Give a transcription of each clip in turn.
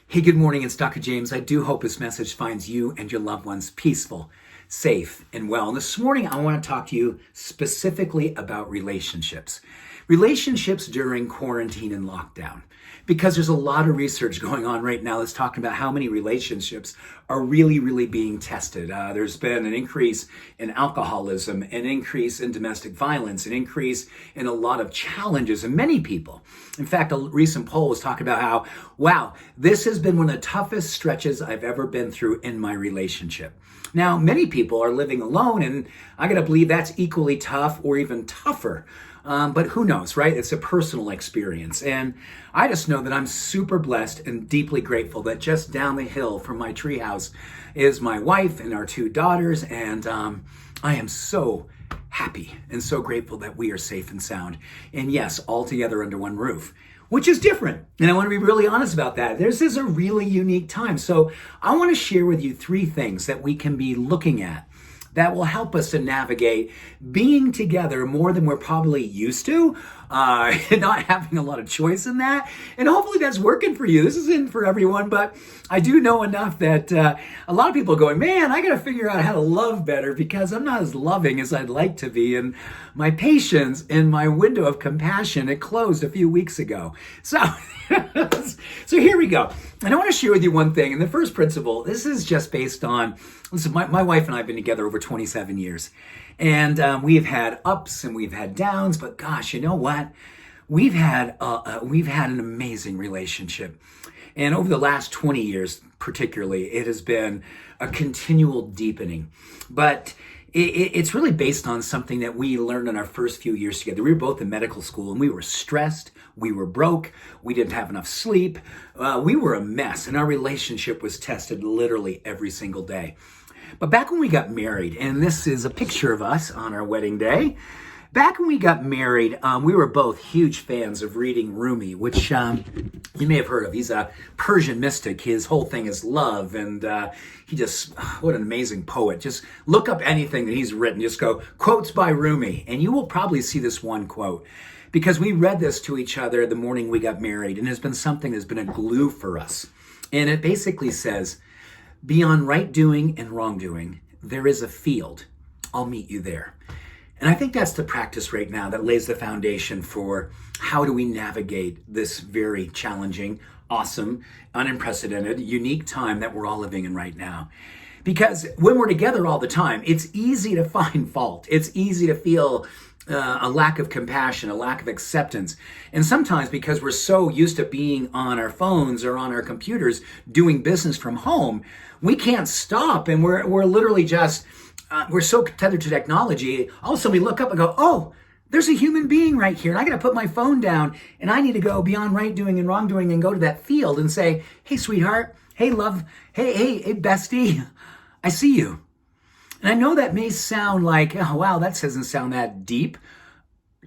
Hey, good morning. It's Dr. James. I do hope this message finds you and your loved ones peaceful, safe, and well. And this morning, I want to talk to you specifically about relationships. Relationships during quarantine and lockdown. Because there's a lot of research going on right now that's talking about how many relationships are really being tested. There's been an increase in alcoholism, an increase in domestic violence, an increase in a lot of challenges in many people. In fact, a recent poll was talking about how, wow, this has been one of the toughest stretches I've ever been through in my relationship. Now, many people are living alone, and I gotta believe that's equally tough or even tougher. But who knows, right? It's a personal experience. And I just know that I'm super blessed and deeply grateful that just down the hill from my treehouse is my wife and our two daughters. And I am so happy and so grateful that we are safe and sound. And yes, all together under one roof, which is different. And I want to be really honest about that. This is a really unique time. So I want to share with you 3 things that we can be looking at that will help us to navigate being together more than we're probably used to, not having a lot of choice in that. And hopefully that's working for you. This isn't for everyone, but I do know enough that a lot of people are going, man, I got to figure out how to love better because I'm not as loving as I'd like to be. And my patience and my window of compassion, it closed a few weeks ago. So, so here we go. And I want to share with you one thing. And the first principle, this is just based on, listen, my wife and I have been together over 27 years. And we've had ups and we've had downs, but gosh, you know what? We've had an amazing relationship. And over the last 20 years, particularly, it has been a continual deepening. But it's really based on something that we learned in our first few years together. We were both in medical school and we were stressed. We were broke. We didn't have enough sleep. We were a mess and our relationship was tested literally every single day. But back when we got married, and this is a picture of us on our wedding day, back when we got married, we were both huge fans of reading Rumi, which you may have heard of. He's a Persian mystic. His whole thing is love, and what an amazing poet. Just look up anything that he's written. Just go, quotes by Rumi, and you will probably see this one quote. Because we read this to each other the morning we got married, and it's been something that's been a glue for us. And it basically says, beyond right doing and wrongdoing, there is a field. I'll meet you there. And I think that's the practice right now that lays the foundation for how do we navigate this very challenging, awesome, unprecedented, unique time that we're all living in right now. Because when we're together all the time, it's easy to find fault. It's easy to feel a lack of compassion, a lack of acceptance. And sometimes because we're so used to being on our phones or on our computers doing business from home, we can't stop. And we're literally just, we're so tethered to technology. All of a sudden we look up and go, oh, there's a human being right here. And I got to put my phone down and I need to go beyond right doing and wrong doing and go to that field and say, hey, sweetheart. Hey, love. Hey, bestie. I see you. And I know that may sound like, oh, wow, that doesn't sound that deep.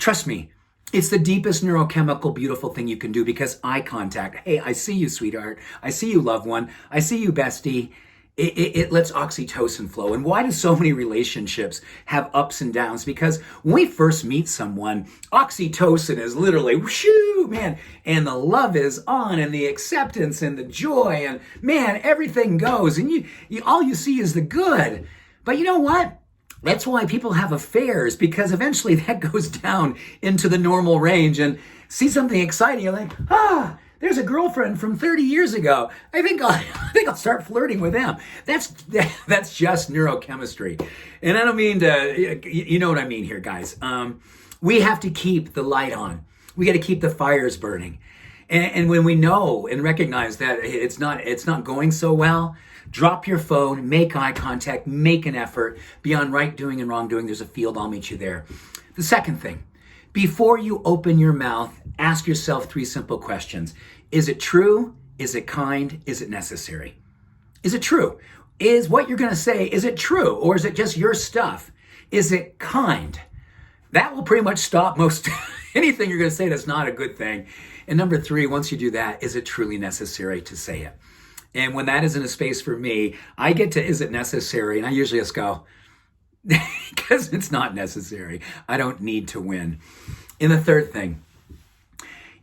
Trust me, it's the deepest neurochemical, beautiful thing you can do because eye contact. Hey, I see you, sweetheart. I see you, loved one. I see you, bestie. It lets oxytocin flow. And why do so many relationships have ups and downs? Because when we first meet someone, oxytocin is literally, whoosh, man, and the love is on and the acceptance and the joy and man, everything goes and you all you see is the good. But you know what? That's why people have affairs because eventually that goes down into the normal range and see something exciting. You're like, there's a girlfriend from 30 years ago. I think I'll start flirting with them. That's just neurochemistry. And I don't mean to, you know what I mean here, guys. We have to keep the light on. We got to keep the fires burning. And when we know and recognize that it's not going so well, drop your phone, make eye contact, make an effort. Beyond right doing and wrong doing, there's a field, I'll meet you there. The second thing, before you open your mouth, ask yourself 3 simple questions. Is it true? Is it kind? Is it necessary? Is it true? Is what you're going to say, is it true? Or is it just your stuff? Is it kind? That will pretty much stop most anything you're going to say that's not a good thing. And number 3, once you do that, is it truly necessary to say it? And when that isn't a space for me, I get to, is it necessary? And I usually just go, because it's not necessary. I don't need to win. And the third thing,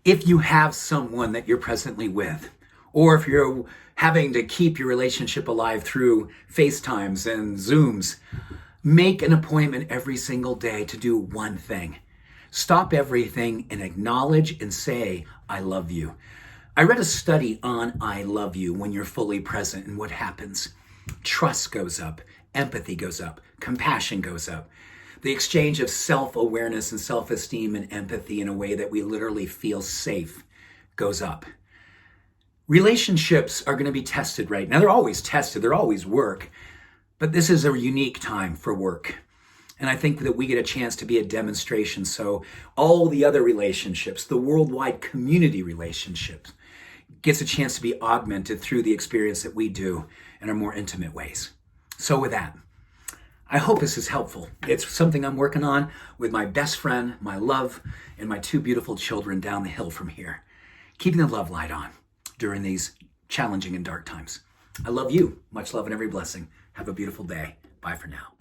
if you have someone that you're presently with, Or if you're having to keep your relationship alive through FaceTimes and Zooms, make an appointment every single day to do one thing. Stop everything and acknowledge and say, I love you. I read a study on I love you when you're fully present and what happens. Trust goes up, empathy goes up, compassion goes up. The exchange of self-awareness and self-esteem and empathy in a way that we literally feel safe goes up. Relationships are going to be tested right now. They're always tested. They're always work. But this is a unique time for work. And I think that we get a chance to be a demonstration. So all the other relationships, the worldwide community relationships, gets a chance to be augmented through the experience that we do in our more intimate ways. So with that, I hope this is helpful. It's something I'm working on with my best friend, my love, and my two beautiful children down the hill from here. Keeping the love light on during these challenging and dark times. I love you. Much love and every blessing. Have a beautiful day. Bye for now.